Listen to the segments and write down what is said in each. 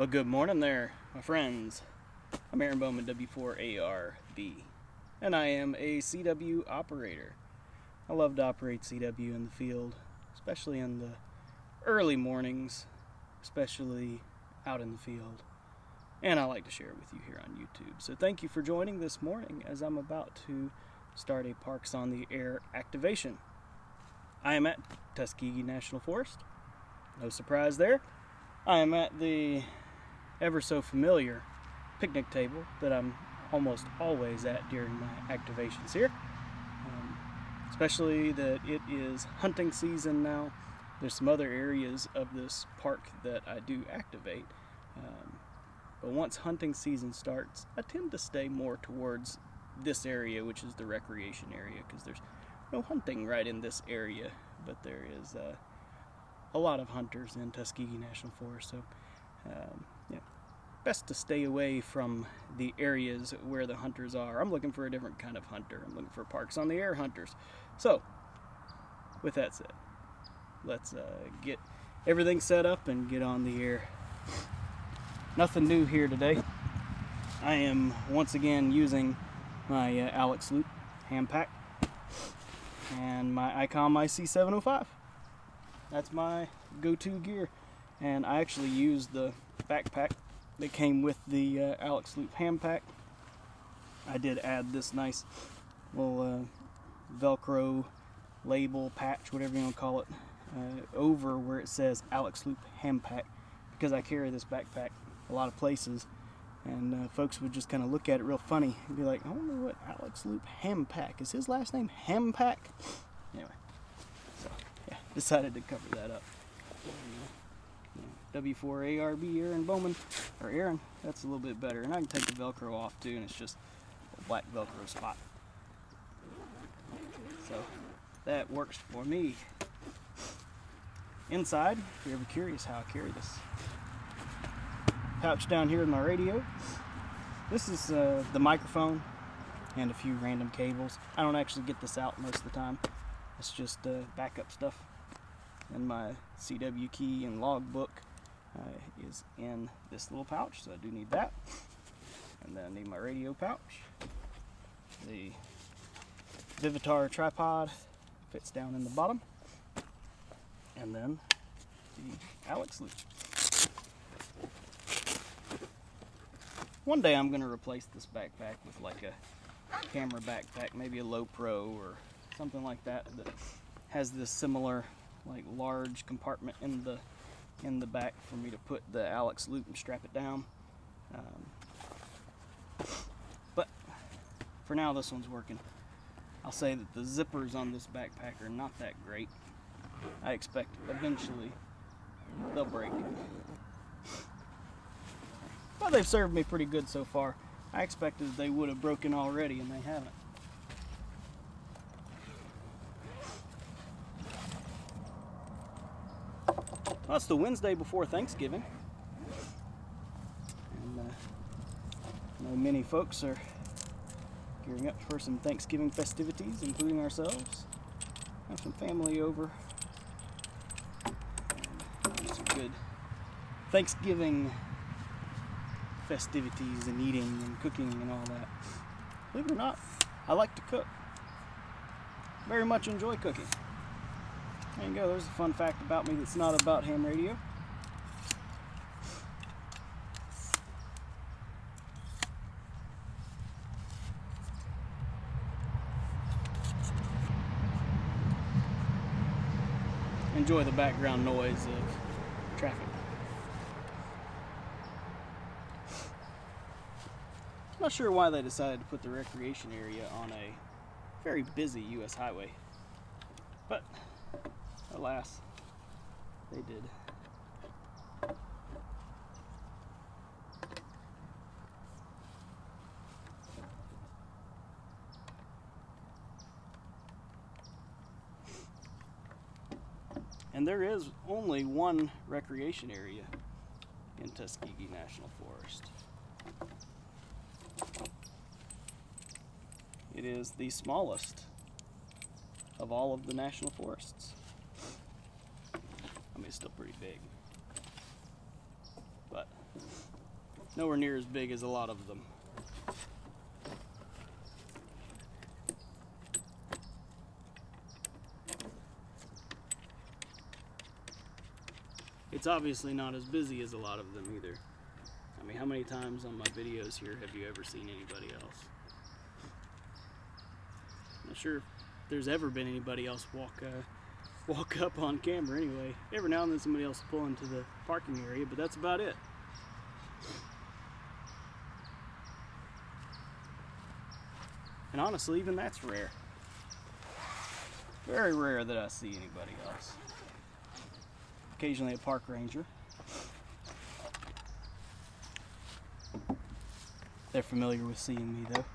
Well, good morning there, my friends. I'm Aaron Bowman, W4ARB, and I am a CW operator. I love to operate CW in the field, especially in the early mornings, especially out in the field. And I like to share it with you here on YouTube. So thank you for joining this morning as I'm about to start a Parks on the Air activation. I am at Tuskegee National Forest. No surprise there. I am at the ever so familiar picnic table that I'm almost always at during my activations here. Especially that it is hunting season now. There's some other areas of this park that I do activate. But once hunting season starts, I tend to stay more towards this area, which is the recreation area, because there's no hunting right in this area, but there is a lot of hunters in Tuskegee National Forest, so best to stay away from the areas where the hunters are. I'm looking for a different kind of hunter. I'm looking for Parks on the Air hunters. So, with that said, let's get everything set up and get on the air. Nothing new here today. I am once again using my Alex Loop hand pack and my Icom IC705. That's my go-to gear, and I actually used the backpack that came with the Alex Loop hand pack. I did add this nice little Velcro label patch, whatever you want to call it, over where it says Alex Loop hand pack, because I carry this backpack a lot of places, and folks would just kind of look at it real funny and be like, I wonder what Alex Loop hand pack is. His last name Hampack? Anyway, so yeah, decided to cover that up. W4ARB Aaron Bowman, or Aaron, that's a little bit better. And I can take the Velcro off too, and it's just a black Velcro spot. So that works for me. Inside, if you're ever curious how I carry this pouch down here with my radio, this is the microphone and a few random cables. I don't actually get this out most of the time. It's just backup stuff. And my CW key and logbook is in this little pouch, so I do need that. And then I need my radio pouch. The Vivitar tripod fits down in the bottom. And then the Alex Loop. One day I'm going to replace this backpack with like a camera backpack, maybe a Low Pro or something like that has this similar like large compartment in the back for me to put the Alex Loop and strap it down. But for now, this one's working. I'll say that the zippers on this backpack are not that great. I expect eventually they'll break. But they've served me pretty good so far. I expected they would have broken already, and they haven't. Well, it's the Wednesday before Thanksgiving, and I know many folks are gearing up for some Thanksgiving festivities, including ourselves. Have some family over. And some good Thanksgiving festivities and eating and cooking and all that. Believe it or not, I like to cook. Very much enjoy cooking. There you go, there's a fun fact about me that's not about ham radio. Enjoy the background noise of traffic. Not sure why they decided to put the recreation area on a very busy U.S. highway, but alas, they did. And there is only one recreation area in Tuskegee National Forest. It is the smallest of all of the national forests. I mean, it's still pretty big, but nowhere near as big as a lot of them. It's obviously not as busy as a lot of them either. I mean, how many times on my videos here have you ever seen anybody else? I'm not sure if there's ever been anybody else walk up on camera anyway. Every now and then somebody else will pull into the parking area, but that's about it. And honestly, even that's rare. Very rare that I see anybody else. Occasionally a park ranger. They're familiar with seeing me though,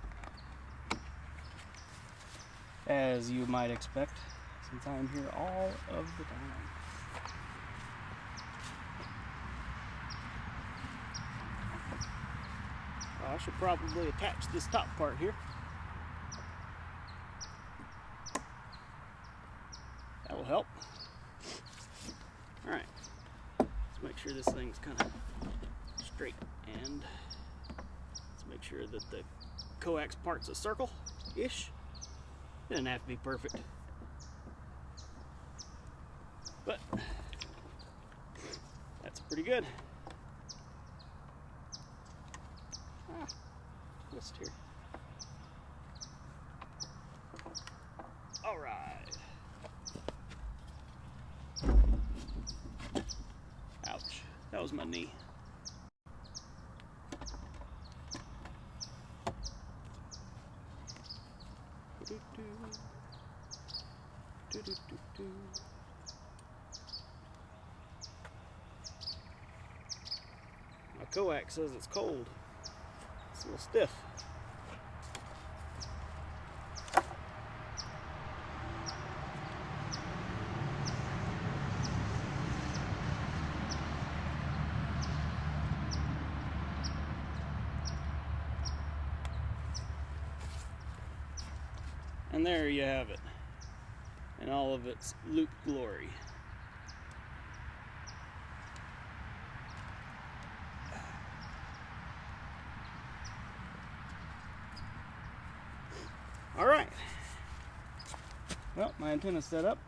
as you might expect, since I'm here all of the time. I should probably attach this top part here. That will help. Alright, let's make sure this thing's kind of straight, and let's make sure that the coax part's a circle-ish. It doesn't have to be perfect, but that's pretty good. Twist here. All right. Ouch, that was my knee. My coax says it's cold. It's a little stiff. And there you have it, in all of its loop glory. All right. Well, my antenna's set up.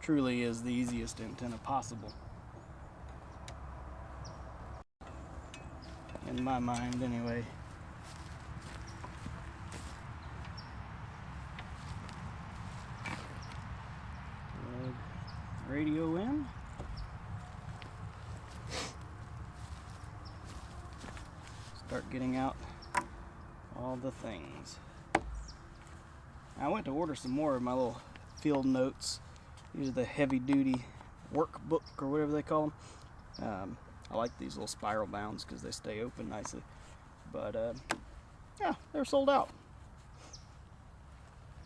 Truly is the easiest antenna possible. In my mind, anyway. Plug radio in. Start getting out all the things. I went to order some more of my little field notes. These are the heavy-duty workbook, or whatever they call them. I like these little spiral bounds because they stay open nicely. But yeah, they're sold out.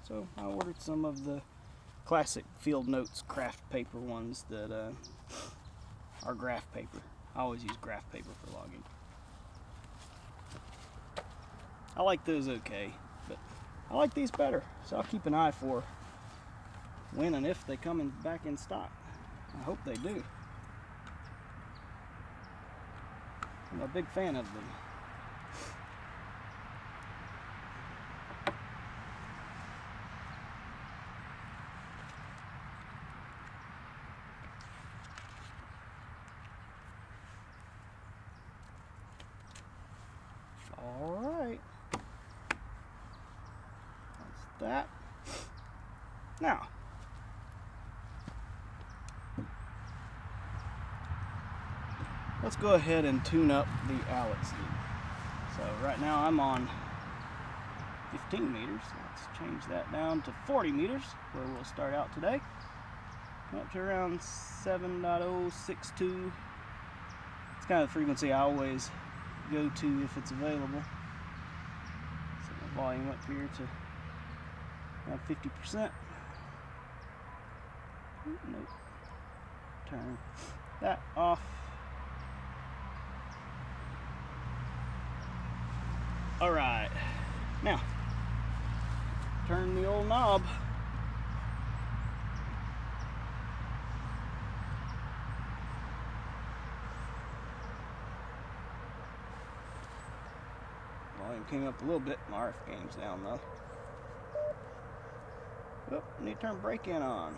So I ordered some of the classic field notes craft paper ones that are graph paper. I always use graph paper for logging. I like those okay, but I like these better. So I'll keep an eye for when and if they come back in stock. I hope they do. I'm a big fan of them. All right. That's that. Now, let's go ahead and tune up the Alex loop. So right now I'm on 15 meters. Let's change that down to 40 meters, where we'll start out today. Up to around 7.062. It's kind of the frequency I always go to if it's available. Set my volume up here to around 50%. Nope. Turn that off. Alright, now turn the old knob. Volume came up a little bit. My RF game's down though. Oh, need to turn brake in on.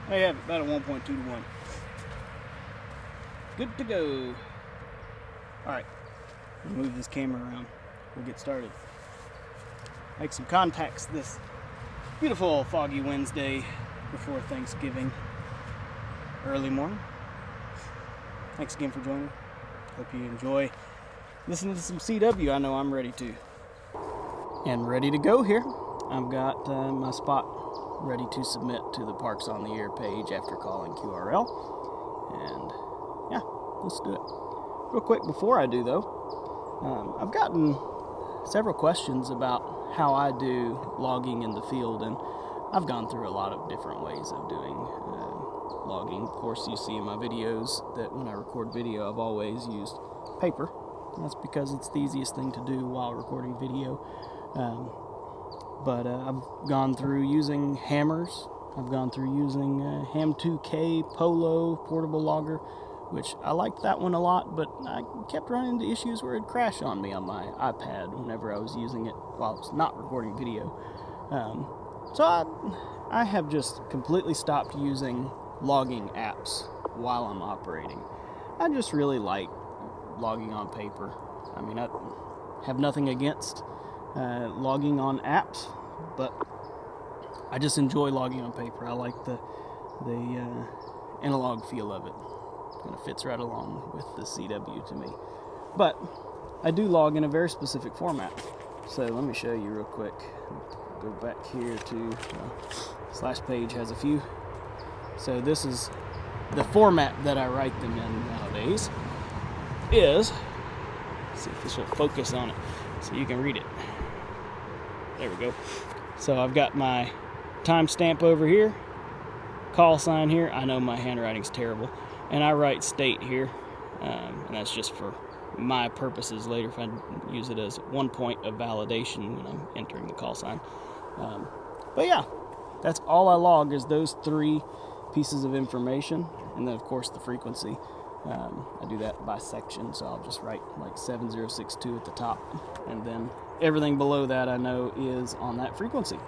I have about a 1.2 to 1. Good to go. Alright, move this camera around. We'll get started. Make some contacts this beautiful foggy Wednesday before Thanksgiving. Early morning. Thanks again for joining. Hope you enjoy listening to some CW. I know I'm ready to. And ready to go here. I've got my spot ready to submit to the Parks on the Air page after calling QRL. And yeah, let's do it. Real quick before I do though, I've gotten several questions about how I do logging in the field, and I've gone through a lot of different ways of doing logging. Of course, you see in my videos that when I record video, I've always used paper. That's because it's the easiest thing to do while recording video. But I've gone through using hammers. I've gone through using Ham 2K Polo portable logger, which I liked that one a lot, but I kept running into issues where it'd crash on me on my iPad whenever I was using it while I was not recording video. So I have just completely stopped using logging apps while I'm operating. I just really like logging on paper. I mean, I have nothing against logging on apps, but I just enjoy logging on paper. I like the analog feel of it. Kind of fits right along with the CW to me. But I do log in a very specific format. So let me show you real quick. Go back here to slash page has a few. So this is the format that I write them in nowadays. Let's see if this will focus on it so you can read it. There we go. So I've got my timestamp over here, call sign here. I know my handwriting's terrible, and I write state here, and that's just for my purposes later if I use it as one point of validation when I'm entering the call sign. But yeah, that's all I log is those 3 pieces of information, and then of course the frequency. I do that by section, so I'll just write like 7062 at the top, and then everything below that I know is on that frequency.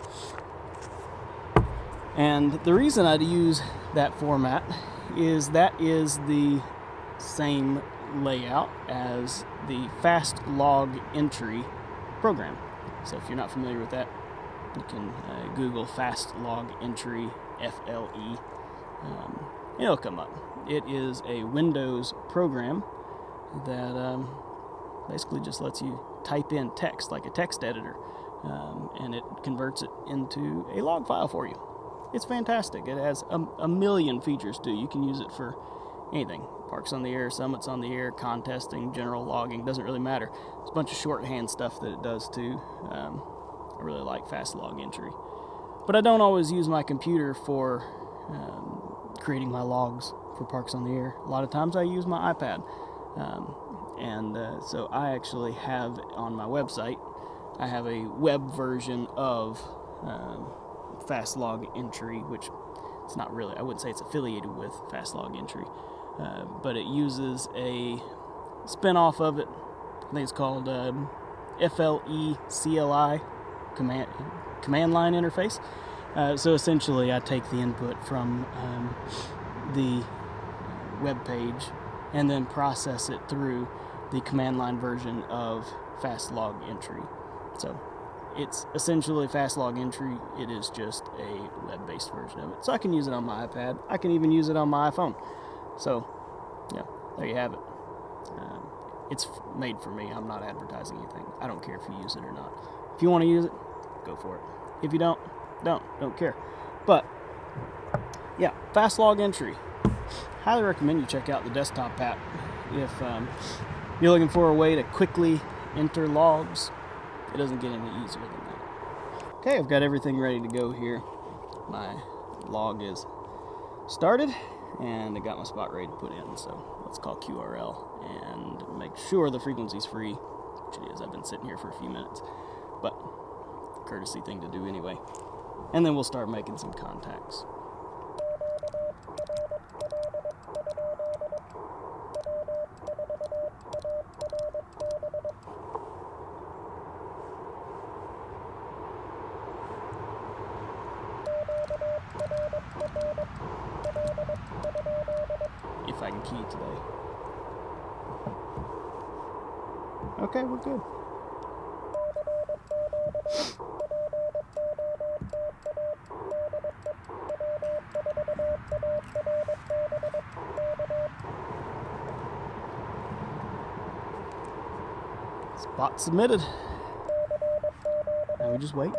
And the reason I'd use that format is that is the same layout as the fast log entry program. So if you're not familiar with that, you can Google fast log entry FLE. It'll come up. It is a Windows program that basically just lets you type in text like a text editor, and it converts it into a log file for you. It's fantastic. It has a million features too. You can use it for anything. Parks on the Air, summits on the air, contesting, general logging, doesn't really matter. There's a bunch of shorthand stuff that it does too. I really like fast log entry. But I don't always use my computer for creating my logs for Parks on the Air. A lot of times I use my iPad. So I actually have on my website, I have a web version of fast log entry, which it's not really, I wouldn't say it's affiliated with fast log entry, but it uses a spin-off of it. I think it's called FLE CLI, command line interface. So essentially I take the input from the web page and then process it through the command line version of fast log entry. So it's essentially fast log entry. It is just a web-based version of it. So I can use it on my iPad. I can even use it on my iPhone. So yeah, there you have it. It's made for me. I'm not advertising anything. I don't care if you use it or not. If you want to use it, go for it. If you don't care. But yeah, fast log entry. Highly recommend you check out the desktop app if you're looking for a way to quickly enter logs. It doesn't get any easier than that. Okay, I've got everything ready to go here. My log is started and I got my spot ready to put in. So let's call QRL and make sure the frequency's free, actually is. I've been sitting here for a few minutes, but courtesy thing to do anyway. And then we'll start making some contacts. If I can key today. Okay, we're good. Spot submitted. Now we just wait.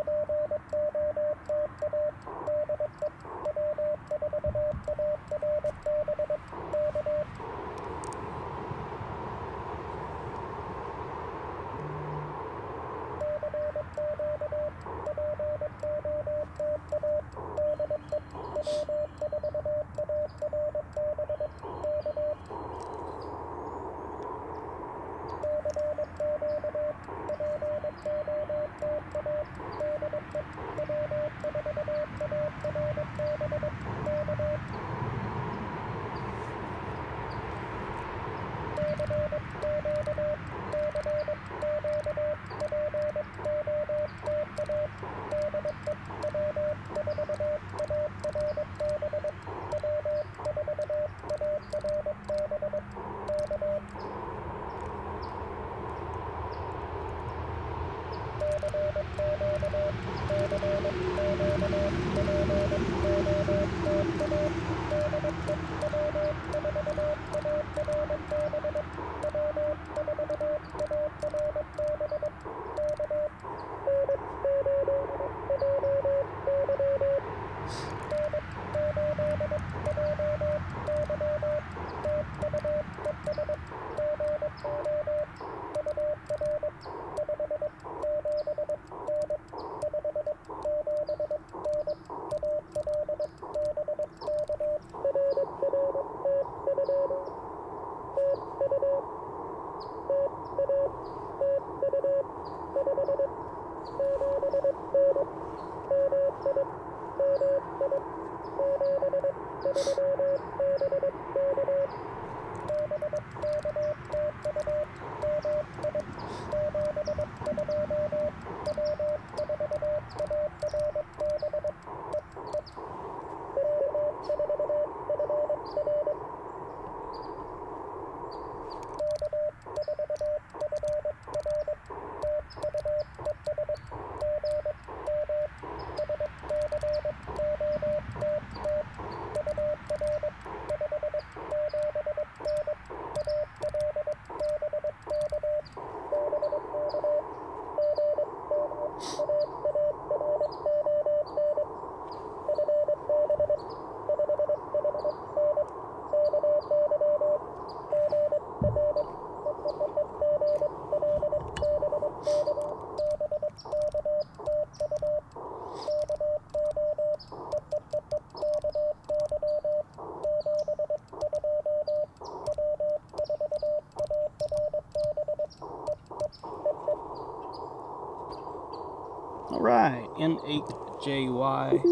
All right, N8JY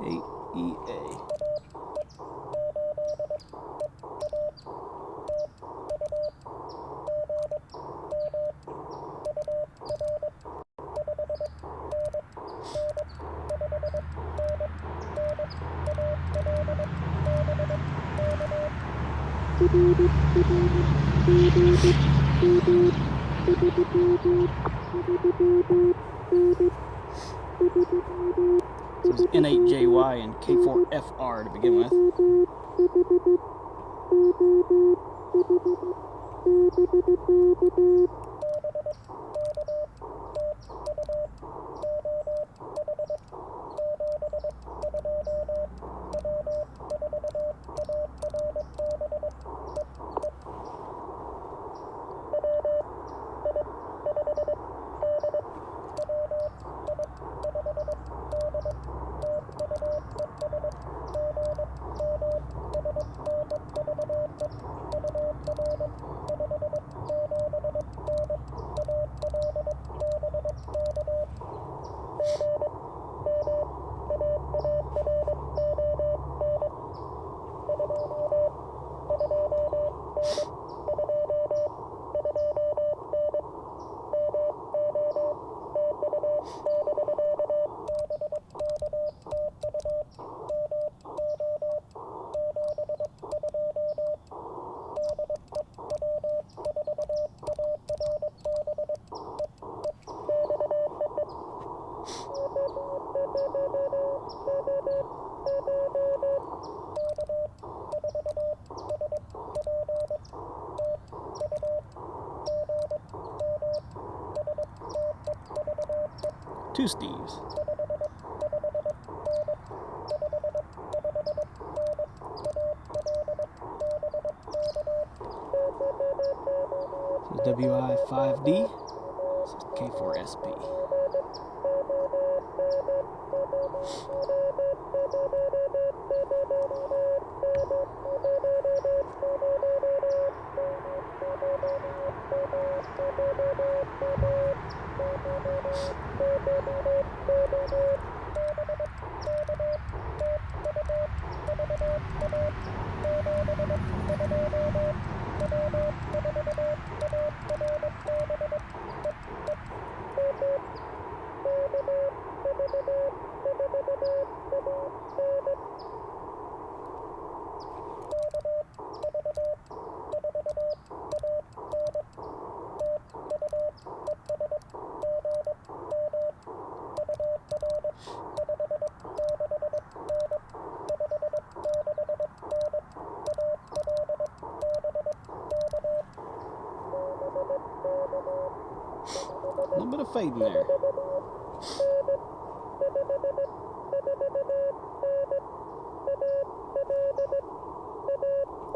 AE8EA. So it's N8JY and K4FR to begin with. Two Steves. So WI5D. This is K4SP. A little bit of fade in there.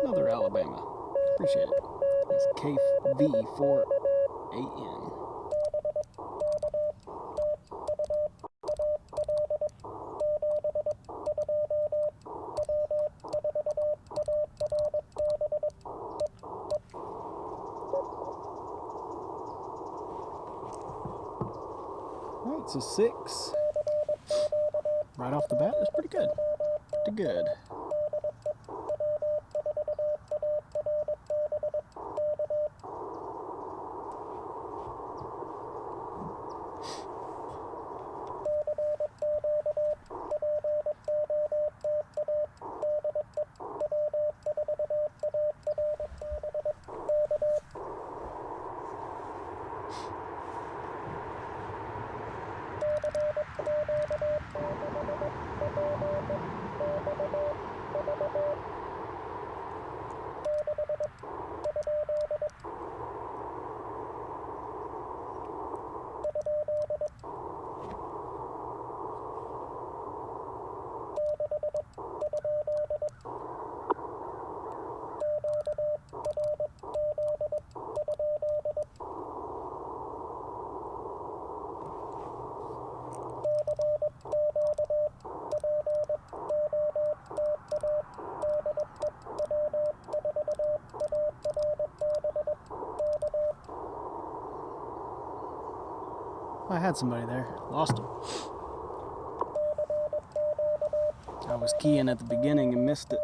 Another Alabama. Appreciate it. That's KV4AN. Alright, so 6. Right off the bat, that's pretty good. Pretty good. I had somebody there. Lost him. I was keying at the beginning and missed it.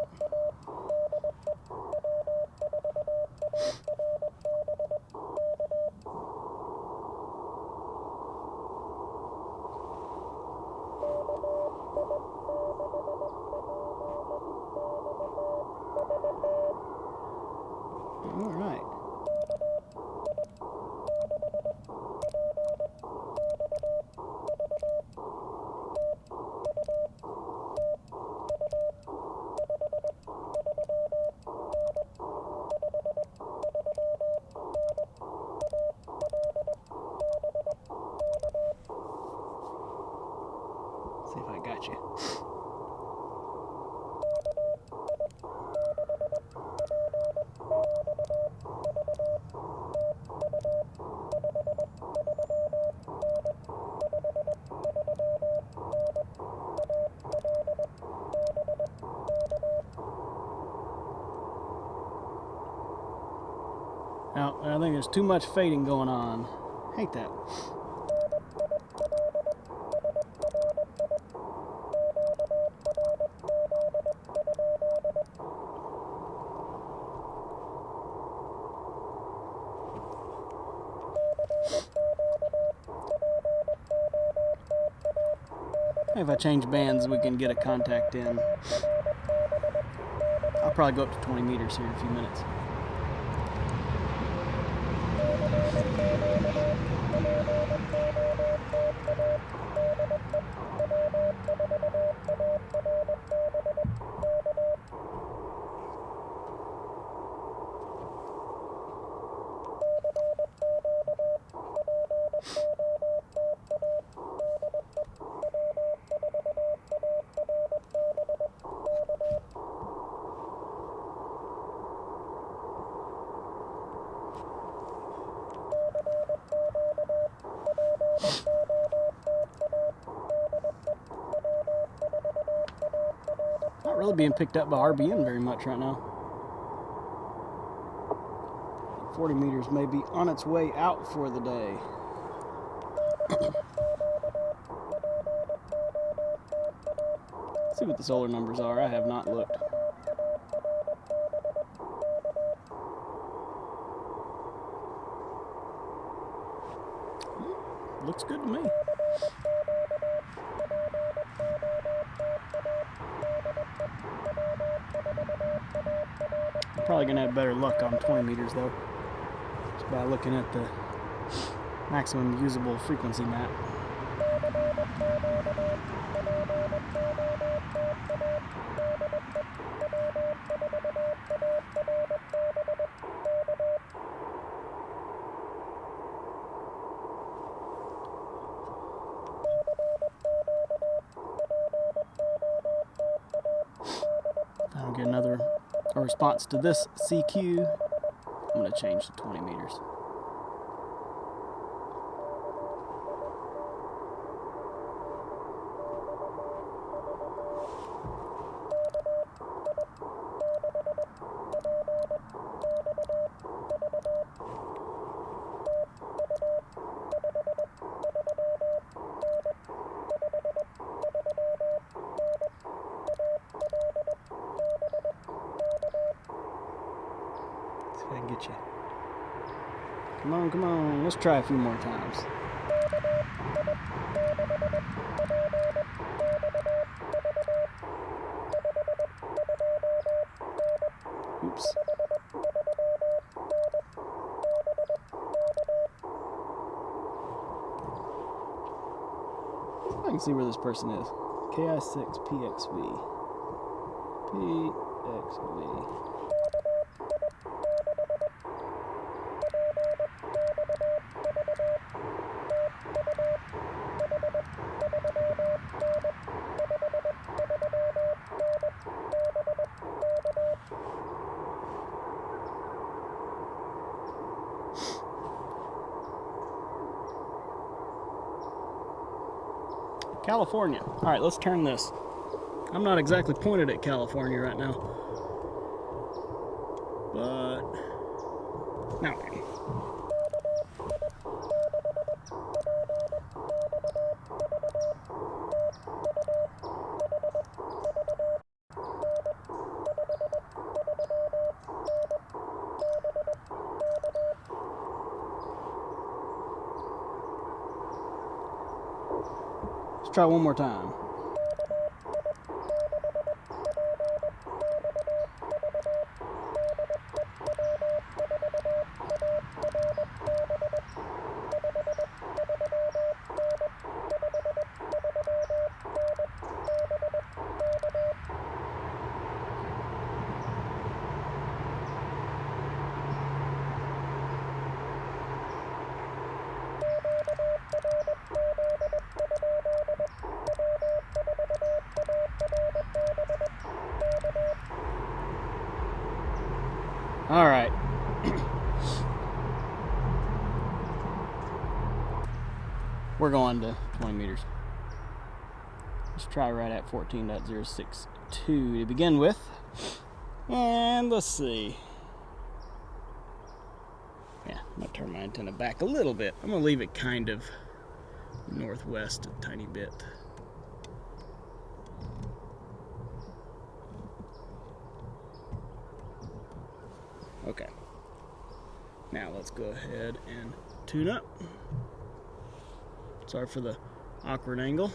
All right. See if I got you. Now, I think there's too much fading going on. Hate that. If I change bands, we can get a contact in. I'll probably go up to 20 meters here in a few minutes. really being picked up by RBN very much right now. 40 meters may be on its way out for the day. Let's see what the solar numbers are. I have not looked. Looks good to me. I'm probably going to have better luck on 20 meters though, just by looking at the maximum usable frequency map. I'll get a response to this CQ. I'm going to change to 20 meters. I can get you. Come on, come on. Let's try a few more times. Oops. I can see where this person is. KI6 PXV. PXV. California. All right, let's turn this. I'm not exactly pointed at California right now, but now I am. Let's try one more time. All right. We're going to 20 meters. Let's try right at 14.062 to begin with. And let's see. Yeah, I'm going to turn my antenna back a little bit. I'm going to leave it kind of northwest a tiny bit. Okay. Now let's go ahead and tune up. Sorry for the awkward angle.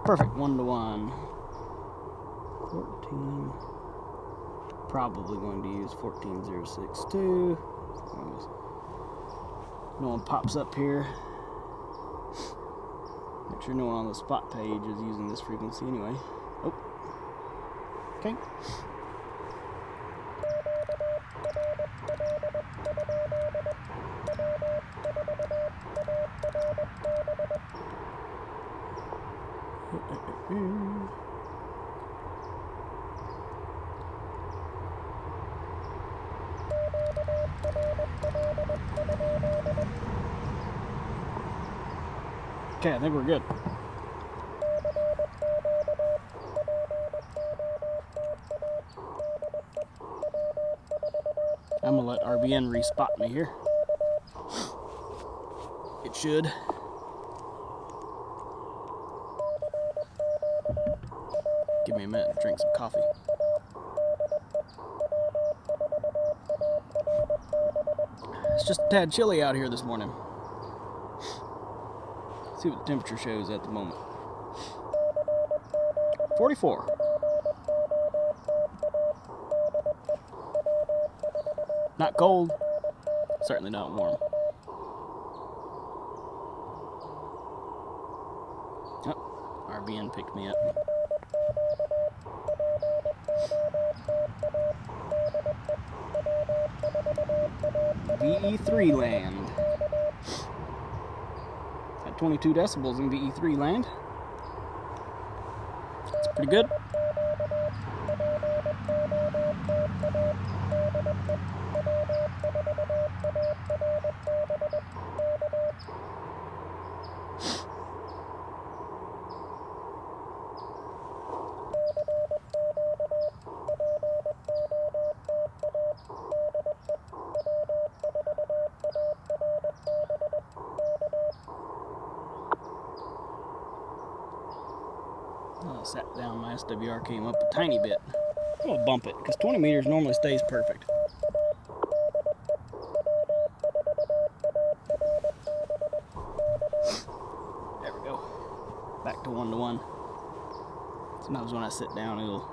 Perfect, 1-to-1. 14. Probably going to use 14.062. No one pops up here. Make sure no one on the spot page is using this frequency anyway. Oh. Okay. Okay, I think we're good. I'm gonna let RBN respot me here. It should. Give me a minute to drink some coffee. It's just a tad chilly out here this morning. Let's see what the temperature shows at the moment. 44. Not cold, certainly not warm. Oh, RBN picked me up. VE3 land. At 22 decibels in VE3 land. That's pretty good. I sat down, my SWR came up a tiny bit. I'm gonna bump it because 20 meters normally stays perfect. There we go. Back to 1-to-1. Sometimes when I sit down, it'll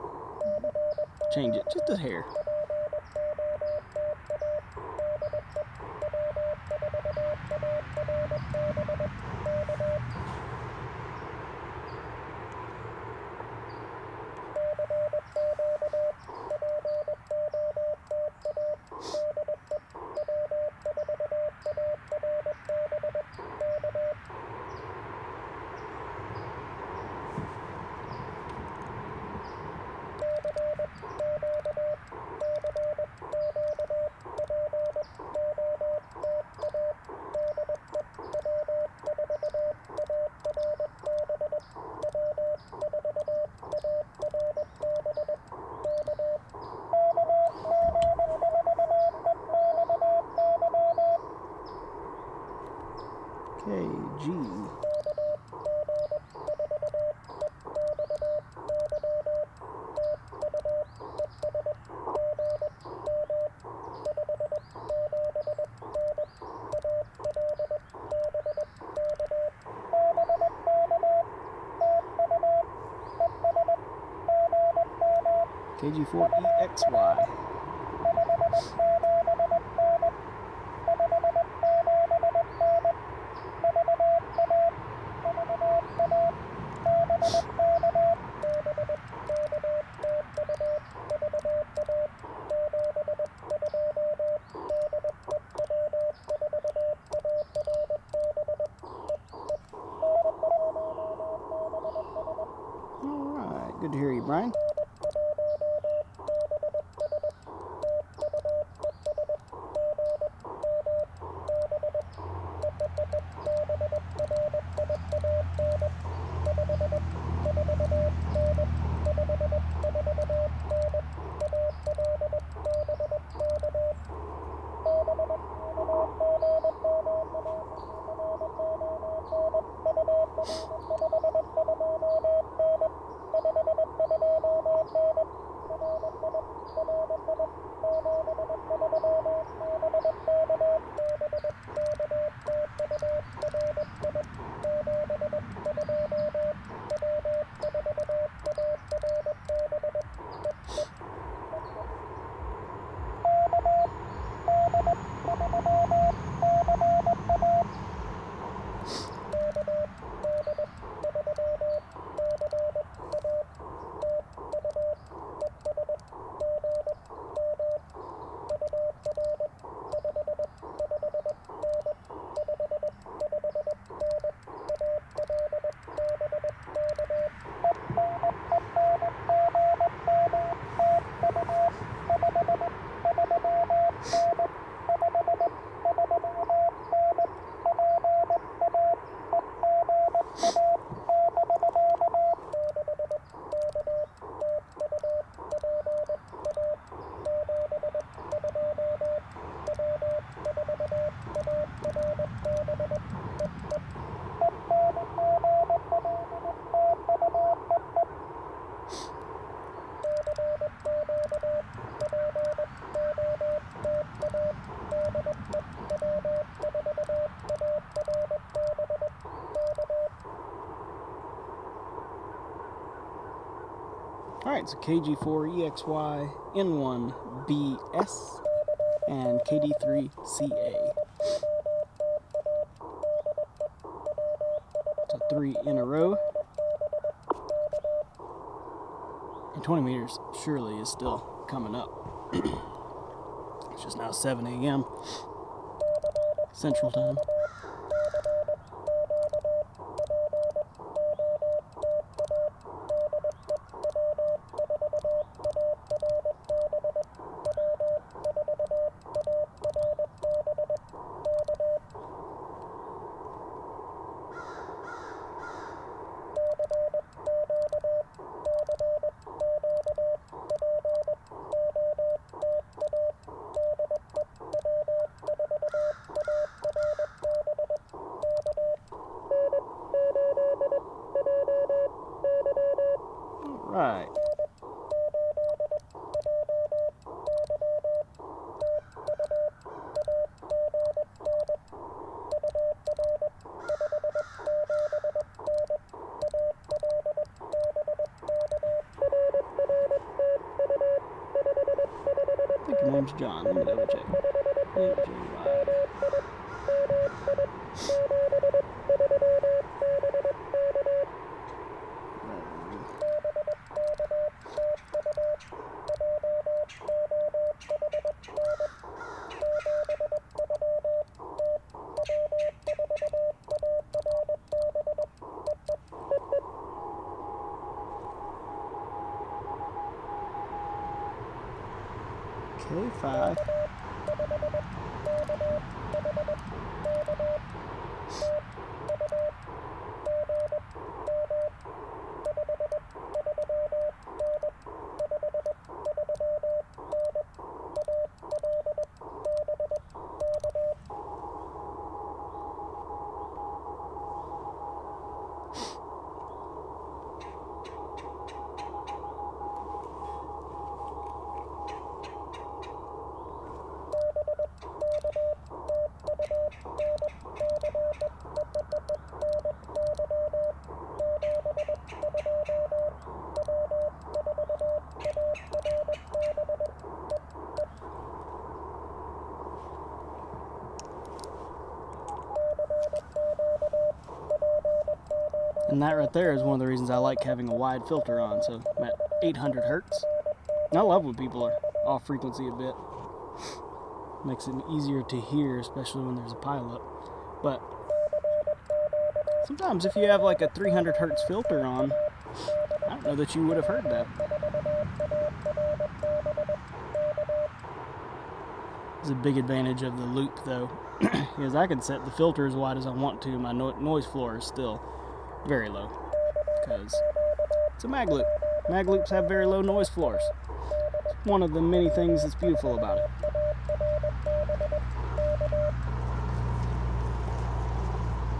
change it just a hair. KG. KG4EXY. Alright, good to hear you, Brian. Alright, so KG4EXY, N1BS, and KD3CA. So 3 in a row. And 20 meters surely is still coming up. It's just now 7 a.m. Central Time. Right. I think your name's John. Let me double check. J-Y. K5. And that right there is one of the reasons I like having a wide filter on. So I'm at 800 hertz. And I love when people are off frequency a bit. Makes it easier to hear, especially when there's a pileup. But sometimes if you have like a 300 hertz filter on, I don't know that you would have heard that. There's a big advantage of the loop though, is I can set the filter as wide as I want to. My noise floor is still very low because it's a mag loop. Mag loops have very low noise floors. It's one of the many things that's beautiful about it.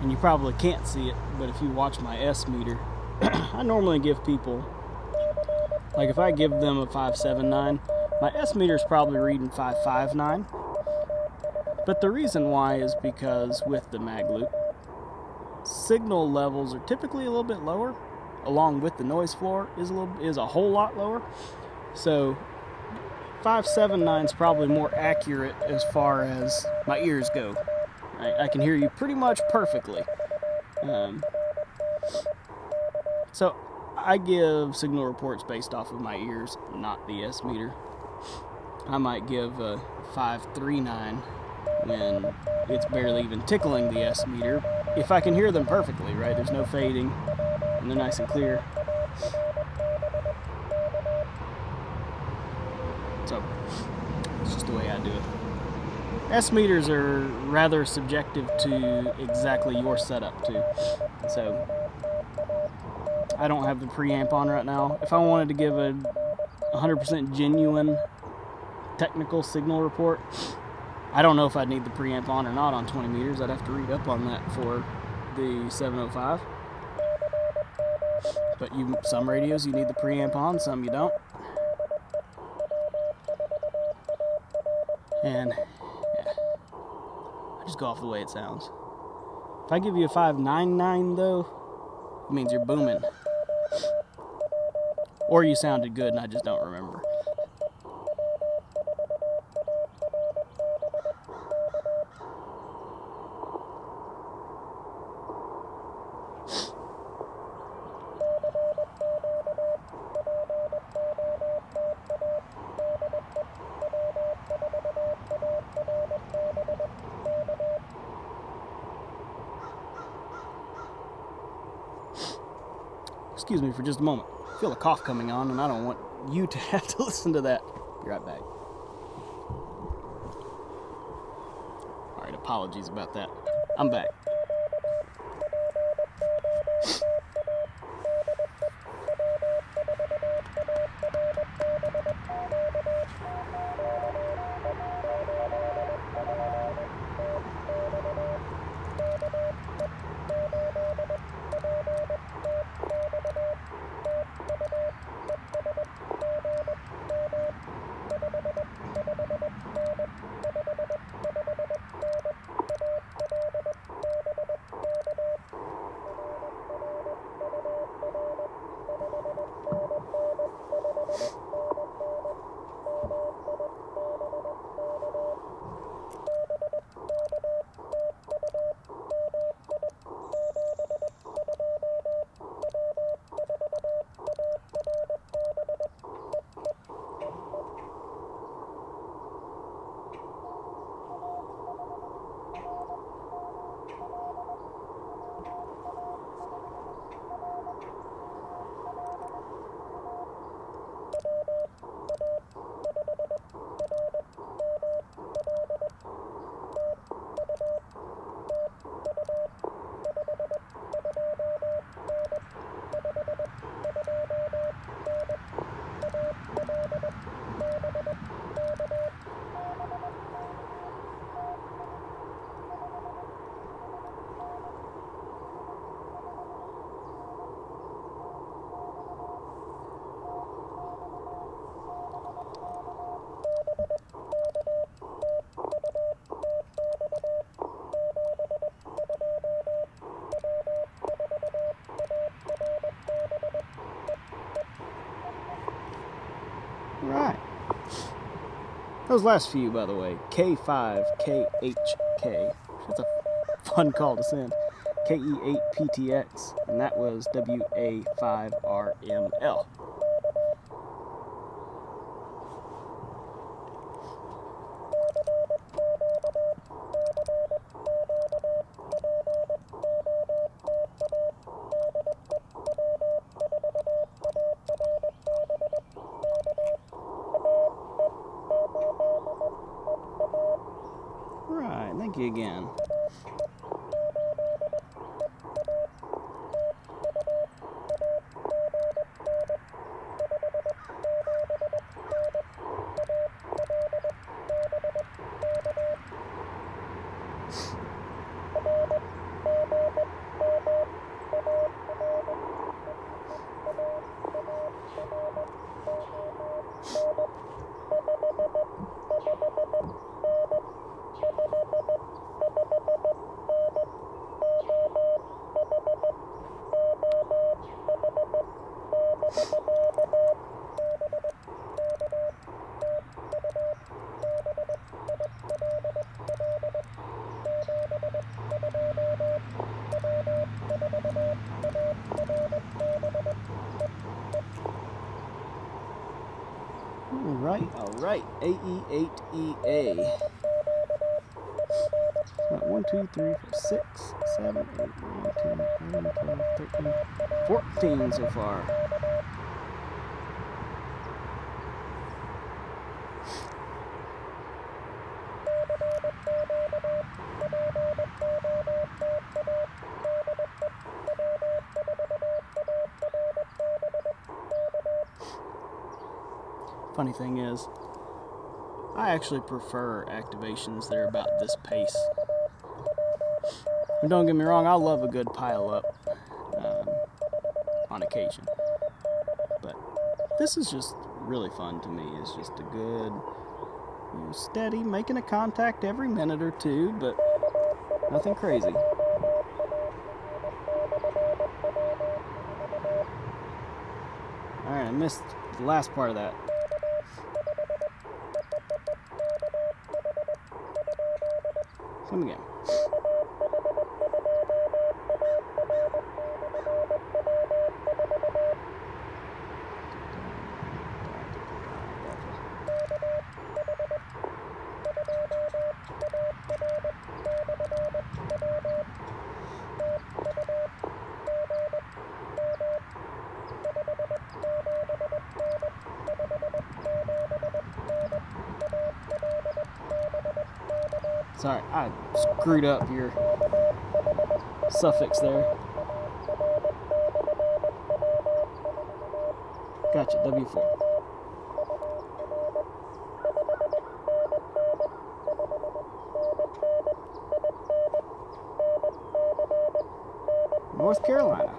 And you probably can't see it, but if you watch my S meter, I normally give people, like if I give them a 579, my S meter is probably reading 559. But the reason why is because with the mag loop, signal levels are typically a little bit lower, along with the noise floor is a whole lot lower. So 579 is probably more accurate as far as my ears go. I can hear you pretty much perfectly. So I give signal reports based off of my ears, not the S meter. I might give a 539 when it's barely even tickling the S meter, if I can hear them perfectly, right? There's no fading, and they're nice and clear. So, it's just the way I do it. S meters are rather subjective to exactly your setup, too. So, I don't have the preamp on right now. If I wanted to give a 100% genuine technical signal report, I don't know if I'd need the preamp on or not on 20 meters. I'd have to read up on that for the 705. But some radios you need the preamp on, some you don't. And yeah, I just go off the way it sounds. If I give you a 599 though, it means you're booming. Or you sounded good and I just don't remember. Excuse me for just a moment. I feel a cough coming on and I don't want you to have to listen to that. Be right back. Alright, apologies about that. I'm back. Right. Those last few, by the way, K5KHK. That's a fun call to send. KE8PTX, and that was WA5RML. Right, thank you again. Alright, AE8EA. 1, 2, 3, 4, 6, 7, 8, 9, 10, 11, 12, 13, 14 so far. Funny thing is, I actually prefer activations that are about this pace. And don't get me wrong, I love a good pile up on occasion. But this is just really fun to me. It's just a good, steady, making a contact every minute or two, but nothing crazy. Alright, missed the last part of that. Come again. Sorry, I screwed up your suffix there. Gotcha, W4. North Carolina.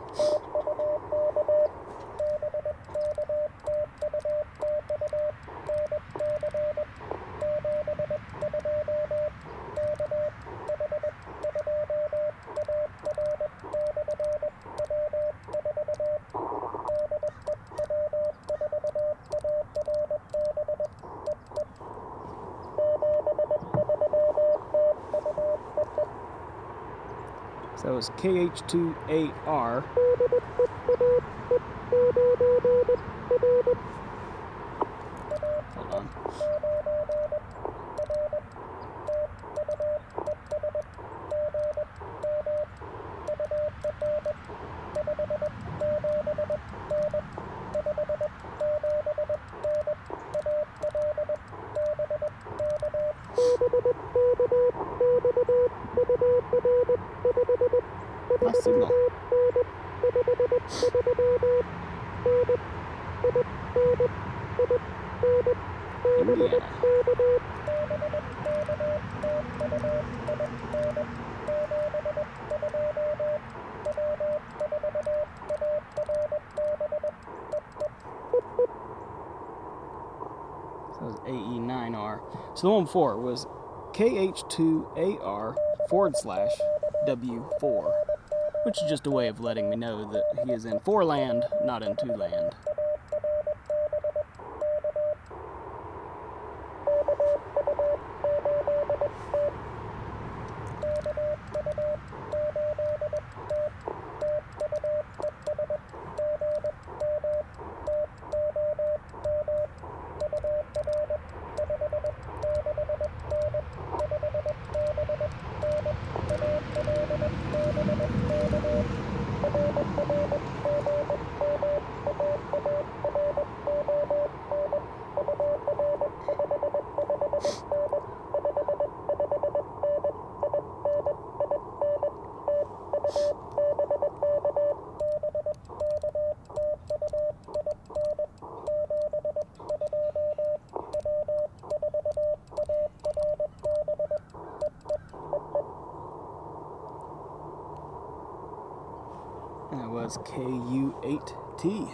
So it was KH2AR. Hold on. Nice signal. Indiana. So that was AE9R. So the one before was KH2AR/W4, which is just a way of letting me know that he is in 4 land, not in 2 land. And it was KU8T.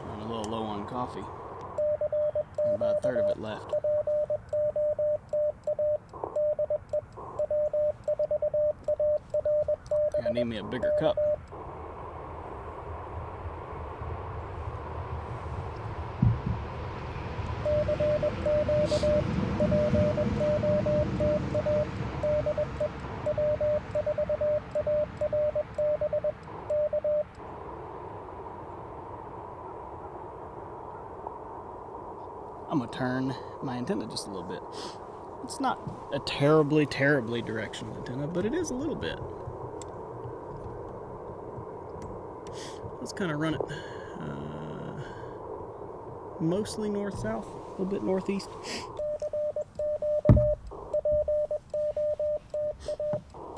I'm a little low on coffee. About a third of it left. I need me a bigger cup. I'm gonna turn my antenna just a little bit. It's not a terribly directional antenna, but it is a little bit. Let's kind of run it mostly north-south, a little bit northeast.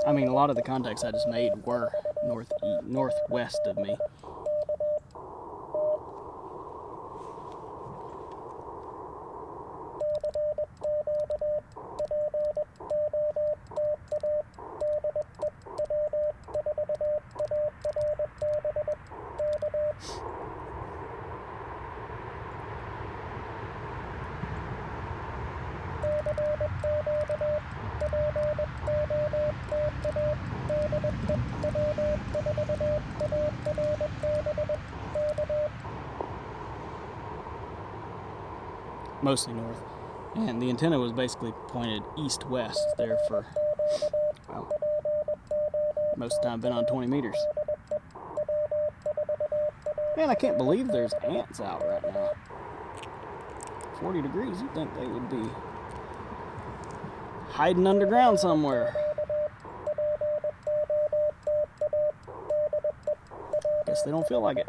I mean, a lot of the contacts I just made were northwest of me. mostly north. And the antenna was basically pointed east-west there for, well, most of the time been on 20 meters. Man, I can't believe there's ants out right now. 40 degrees, you'd think they would be hiding underground somewhere. Guess they don't feel like it.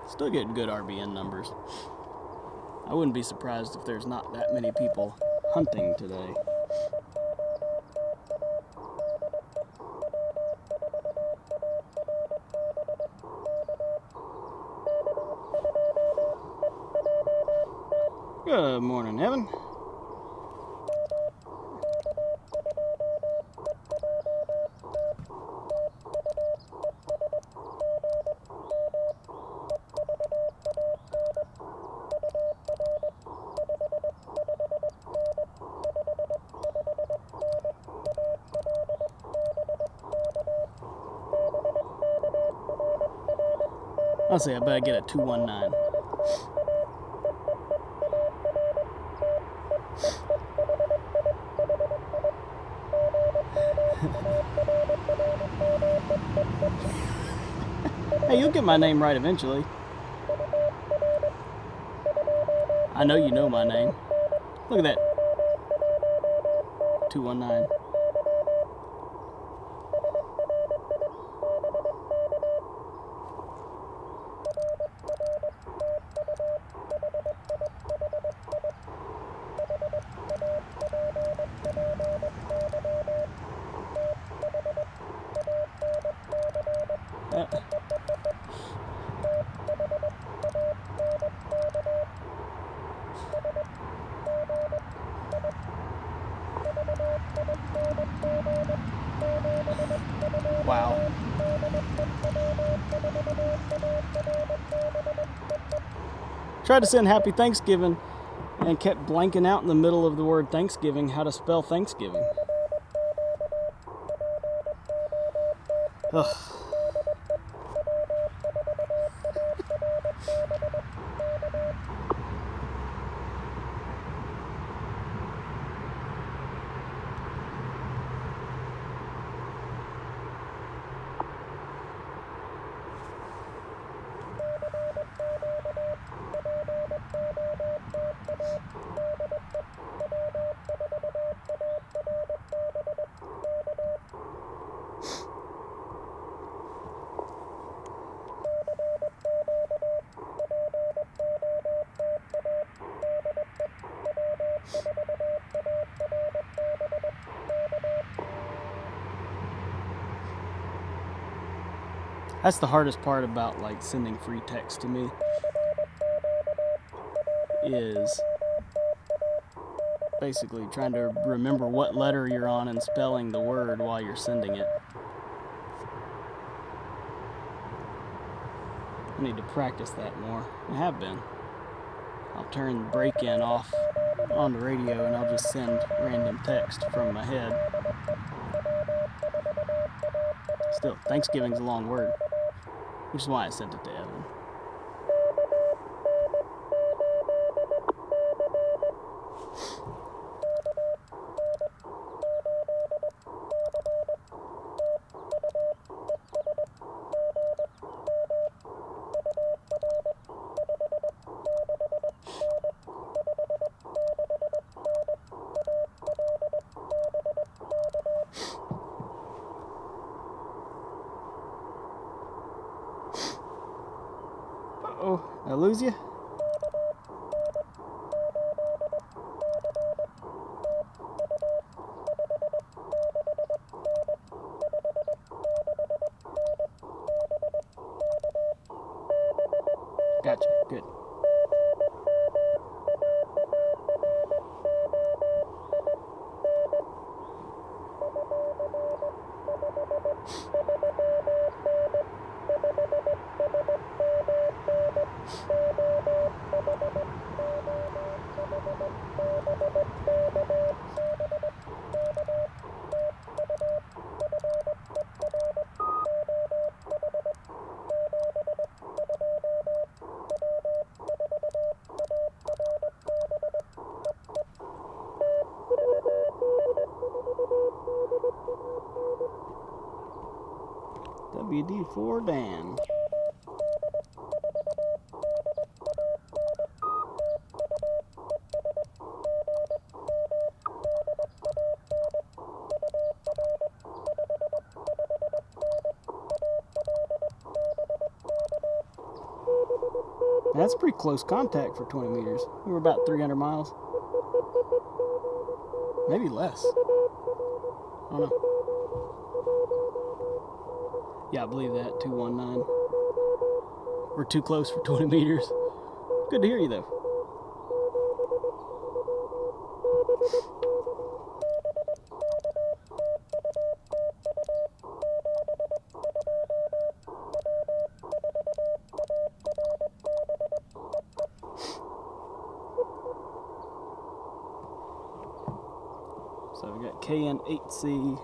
Still getting good RBN numbers. I wouldn't be surprised if there's not that many people hunting today. Good morning, Evan. I'll say I better get a 219. Hey, you'll get my name right eventually. I know you know my name. Look at that. 219. Wow. Tried to send Happy Thanksgiving and kept blanking out in the middle of the word Thanksgiving how to spell Thanksgiving. Ugh. That's the hardest part about like sending free text to me, is basically trying to remember what letter you're on and spelling the word while you're sending it. I need to practice that more. I have been. I'll turn the break-in off on the radio and I'll just send random text from my head. Still, Thanksgiving's a long word, which is why I sent it to Evan. Uh-oh, I lose you? Gotcha, good. WD4 Dan. That's pretty close contact for 20 meters. We were about 300 miles. Maybe less. I don't know. Yeah, I believe that. 219. We're too close for 20 meters. Good to hear you, though. So we got KN8C,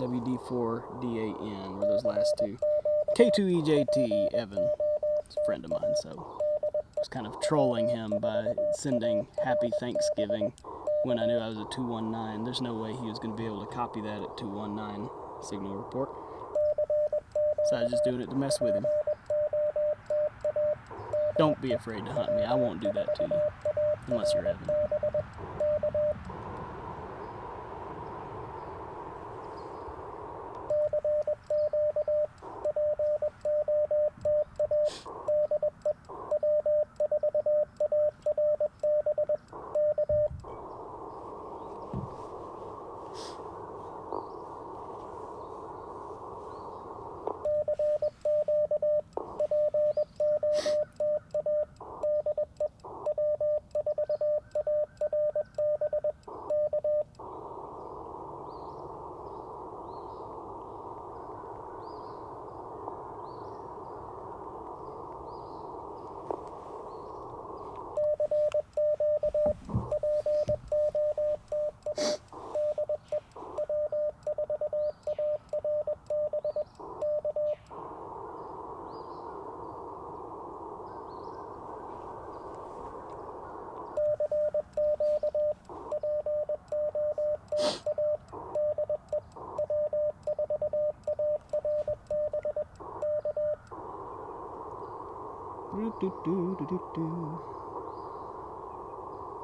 WD4DAN, were those last two. K2EJT, Evan, is a friend of mine, so I was kind of trolling him by sending Happy Thanksgiving when I knew I was at 219. There's no way he was going to be able to copy that at 219 signal report. So I was just doing it to mess with him. Don't be afraid to hunt me. I won't do that to you, unless you're Evan.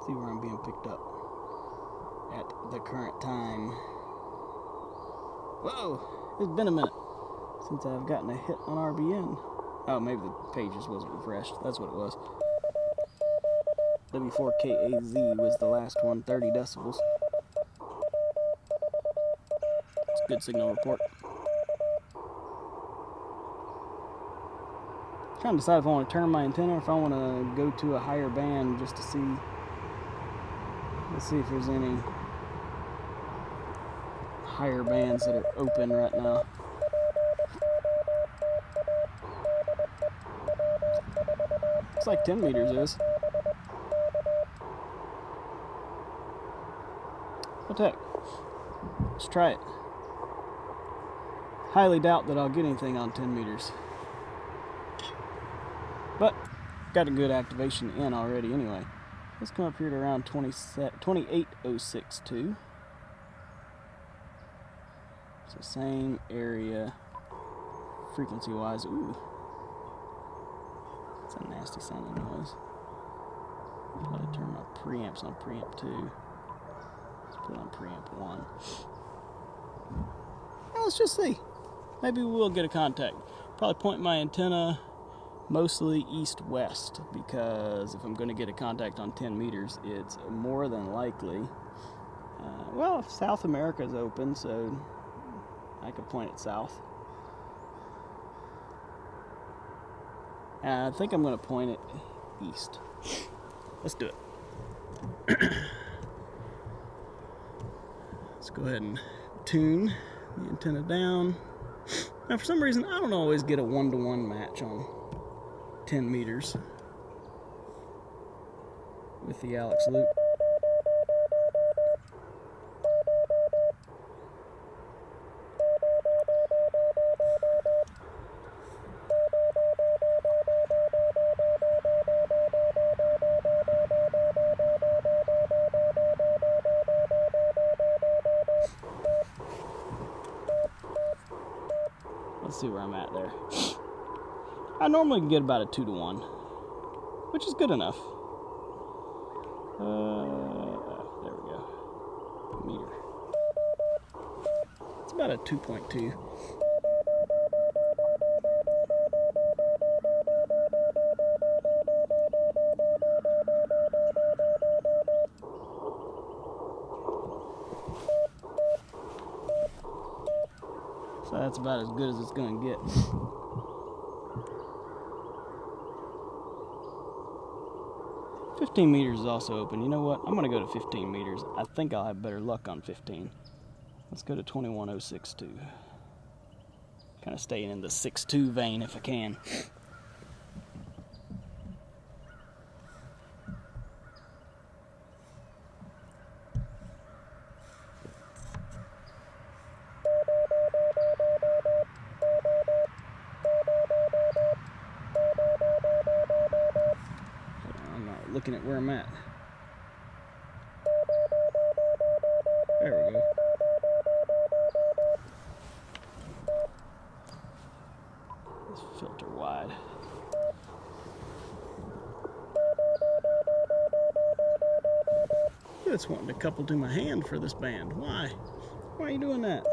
See where I'm being picked up at the current time. Whoa! It's been a minute since I've gotten a hit on RBN. Oh, maybe the page just wasn't refreshed. That's what it was. W4KAZ was the last one, 30 decibels. It's a good signal report. Trying to decide if I want to turn my antenna or if I want to go to a higher band just to see. Let's see if there's any higher bands that are open right now. Looks like 10 meters is. What the heck? Let's try it. Highly doubt that I'll get anything on 10 meters. But got a good activation in already anyway. Let's come up here to around 28062. It's the same area frequency wise. Ooh. That's a nasty sounding noise. Probably turn my preamps on preamp 2. Let's put it on preamp 1. Well, let's just see. Maybe we will get a contact. Probably point my antenna mostly east-west, because if I'm going to get a contact on 10 meters, it's more than likely, well, if South America is open, so I could point it south. I think I'm going to point it east. Let's do it. Let's go ahead and tune the antenna down. Now, for some reason, I don't always get a 1-to-1 match on 10 meters with the Alex loop. Let's see where I'm at there. I normally can get about a 2-to-1, which is good enough. There we go. Meter. It's about a 2.2. So that's about as good as it's going to get. $15 meters is also open. You know what? I'm going to go to 15 meters. I think I'll have better luck on 15. Let's go to 21062. Kind of staying in the 6.2 vein if I can. I'm not looking at where I'm at. There we go. Let's filter wide. It's wanting to couple to my hand for this band. Why? Why are you doing that?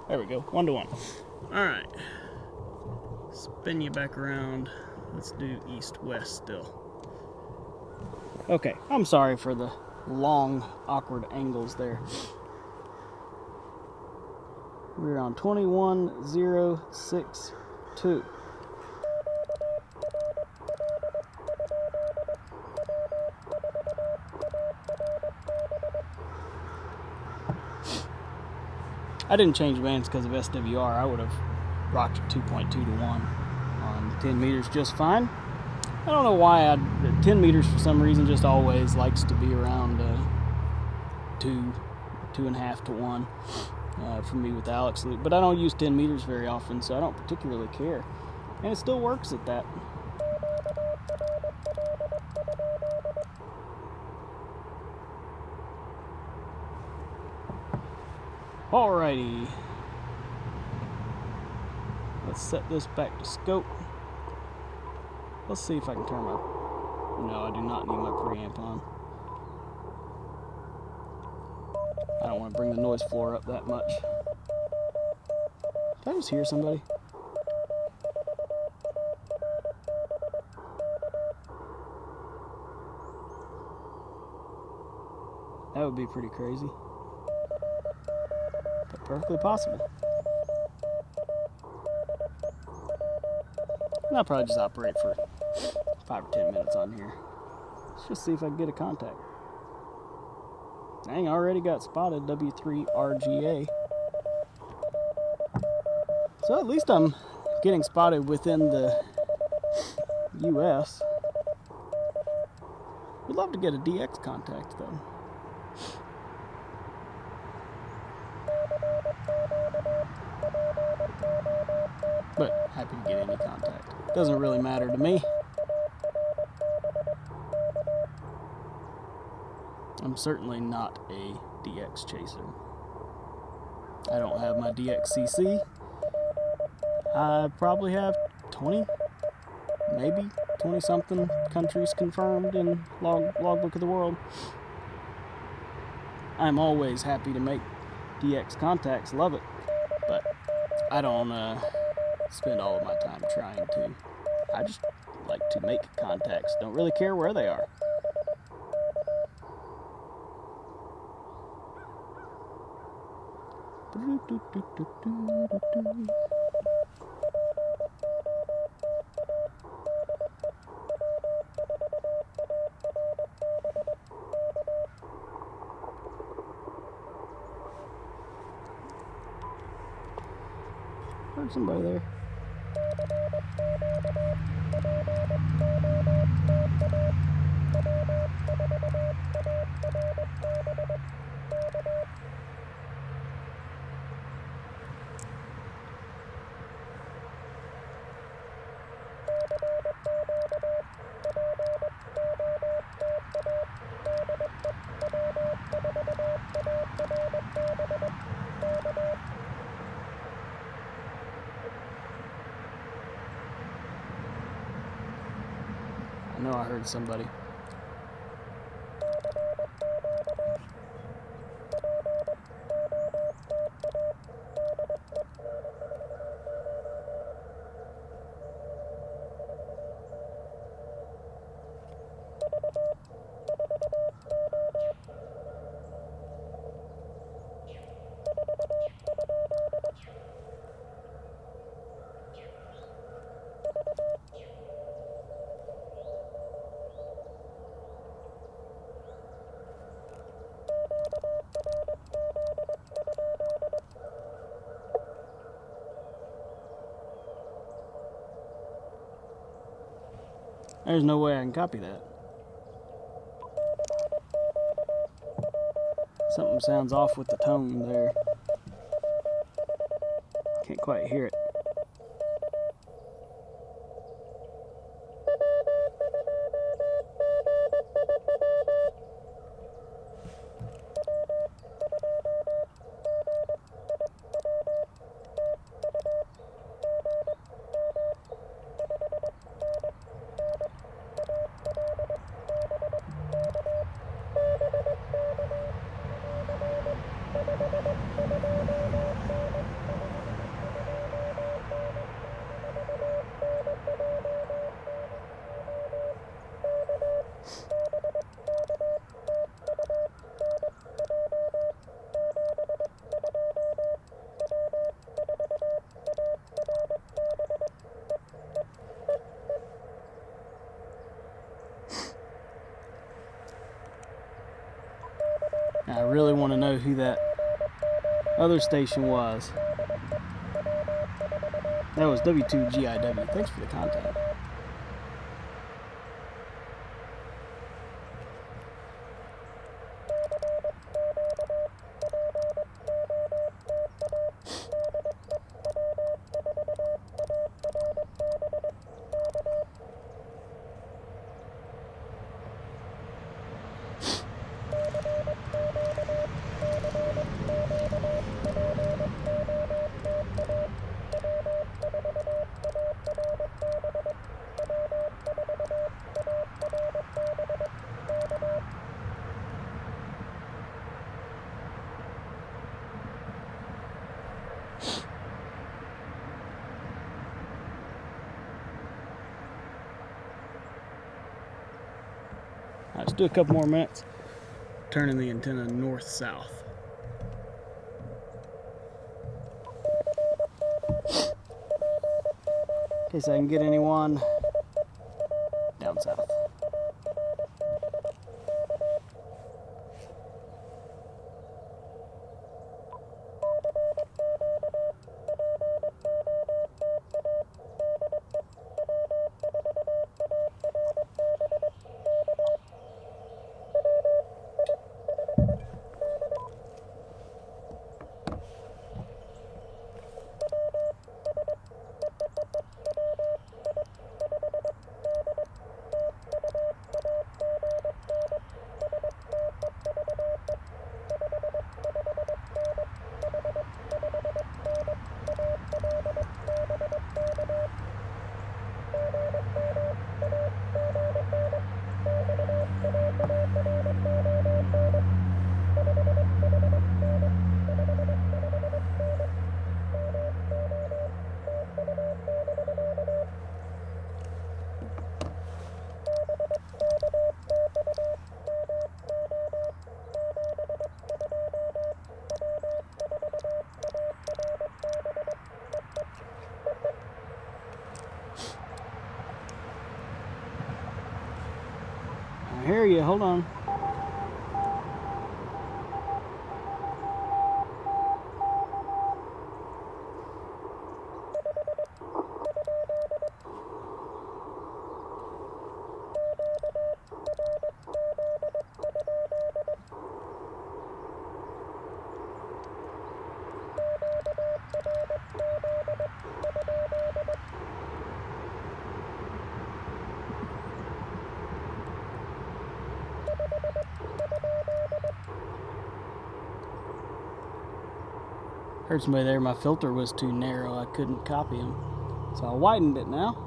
There we go, 1-to-1. All right. Spin you back around. Let's do east-west still. Okay, I'm sorry for the long, awkward angles there. We're on 21062. I didn't change bands because of SWR. I would have rocked a 2.2 to 1 on 10 meters just fine. I don't know why 10 meters for some reason just always likes to be around 2.5 to 1 for me with Alex loop. But I don't use 10 meters very often, so I don't particularly care. And it still works at that. Alrighty. Let's set this back to scope. Let's see if I can turn my... No, I do not need my preamp on. I don't want to bring the noise floor up that much. Did I just hear somebody? That would be pretty crazy. But perfectly possible. And I'll probably just operate for 5 or 10 minutes on here. Let's just see if I can get a contact. Dang, already got spotted, W3RGA. So at least I'm getting spotted within the US. We'd love to get a DX contact though. But happy to get any contact. Doesn't really matter to me. I'm certainly not a DX chaser. I don't have my DXCC. I probably have 20, maybe 20-something countries confirmed in Logbook of the World. I'm always happy to make DX contacts, love it, but I don't spend all of my time trying to. I just like to make contacts, don't really care where they are. Heard somebody there. I know I heard somebody. There's no way I can copy that. Something sounds off with the tone there. Can't quite hear it. I really want to know who that other station was. That was W2GIW. Thanks for the contact. Let's do a couple more minutes, turning the antenna north-south. In case I can get anyone down south. I hear you, hold on. Heard somebody there, my filter was too narrow, I couldn't copy them. So I widened it now.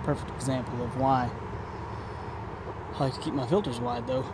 Perfect example of why I like to keep my filters wide, though.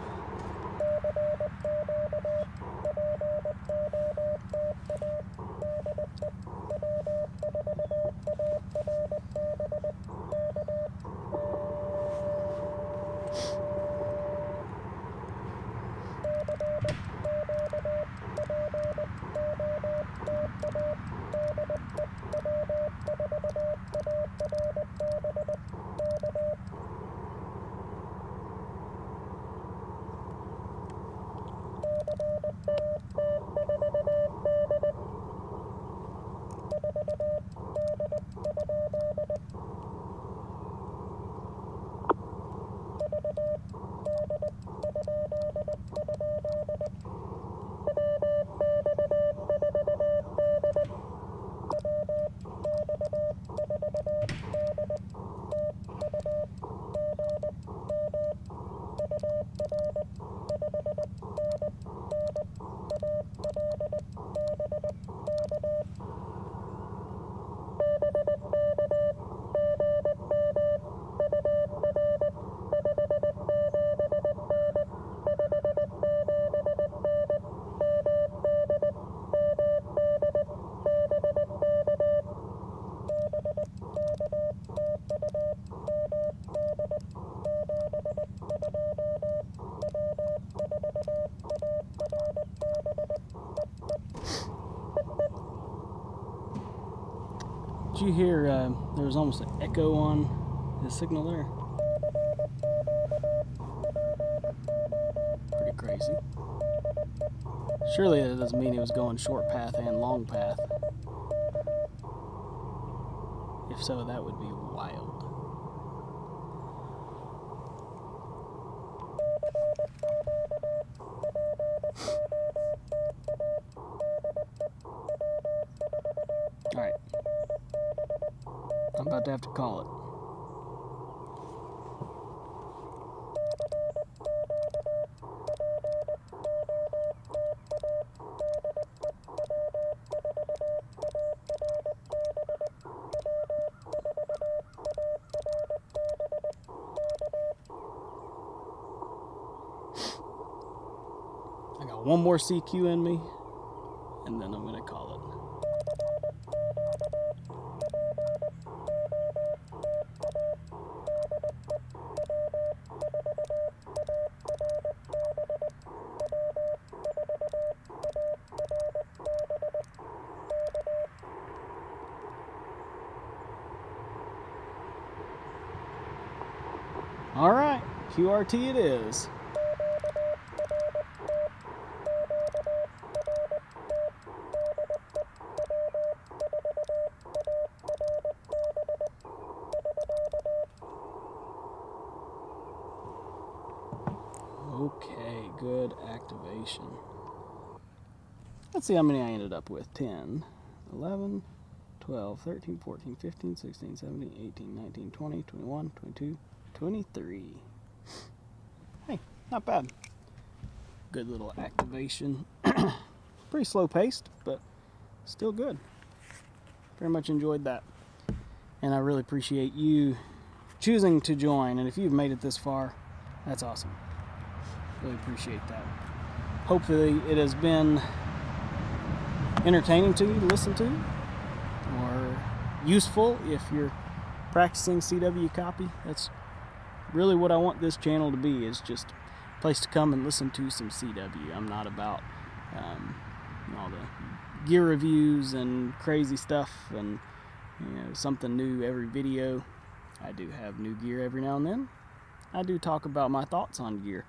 Did you hear there was almost an echo on his signal there? Pretty crazy. Surely that doesn't mean he was going short path and long path. If so, that would be wild. Alright. I'm about to have to call it. I got one more CQ in me, and then I'm going to call it. All right, QRT it is. Okay, good activation. Let's see how many I ended up with. 10, 11, 12, 13, 14, 15, 16, 17, 18, 19, 20, 21, 22, 23. Hey, not bad. Good little activation. Pretty slow paced, but still good. Very much enjoyed that. And I really appreciate you choosing to join. And if you've made it this far, that's awesome. Really appreciate that. Hopefully it has been entertaining to you to listen to, or useful if you're practicing CW copy. That's really what I want this channel to be, is just a place to come and listen to some CW. I'm not about all the gear reviews and crazy stuff and something new every video. I do have new gear every now and then. I do talk about my thoughts on gear,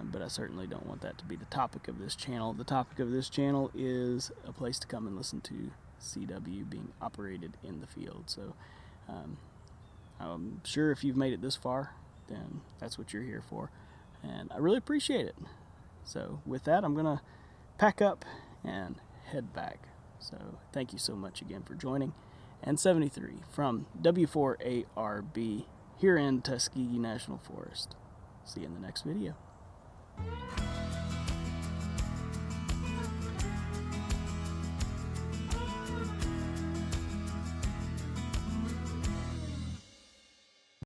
but I certainly don't want that to be the topic of this channel. The topic of this channel is a place to come and listen to CW being operated in the field. So I'm sure if you've made it this far, then that's what you're here for, and I really appreciate it. So with that, I'm gonna pack up and head back. So thank you so much again for joining. And 73 from W4ARB here in Tuskegee National Forest. See you in the next video.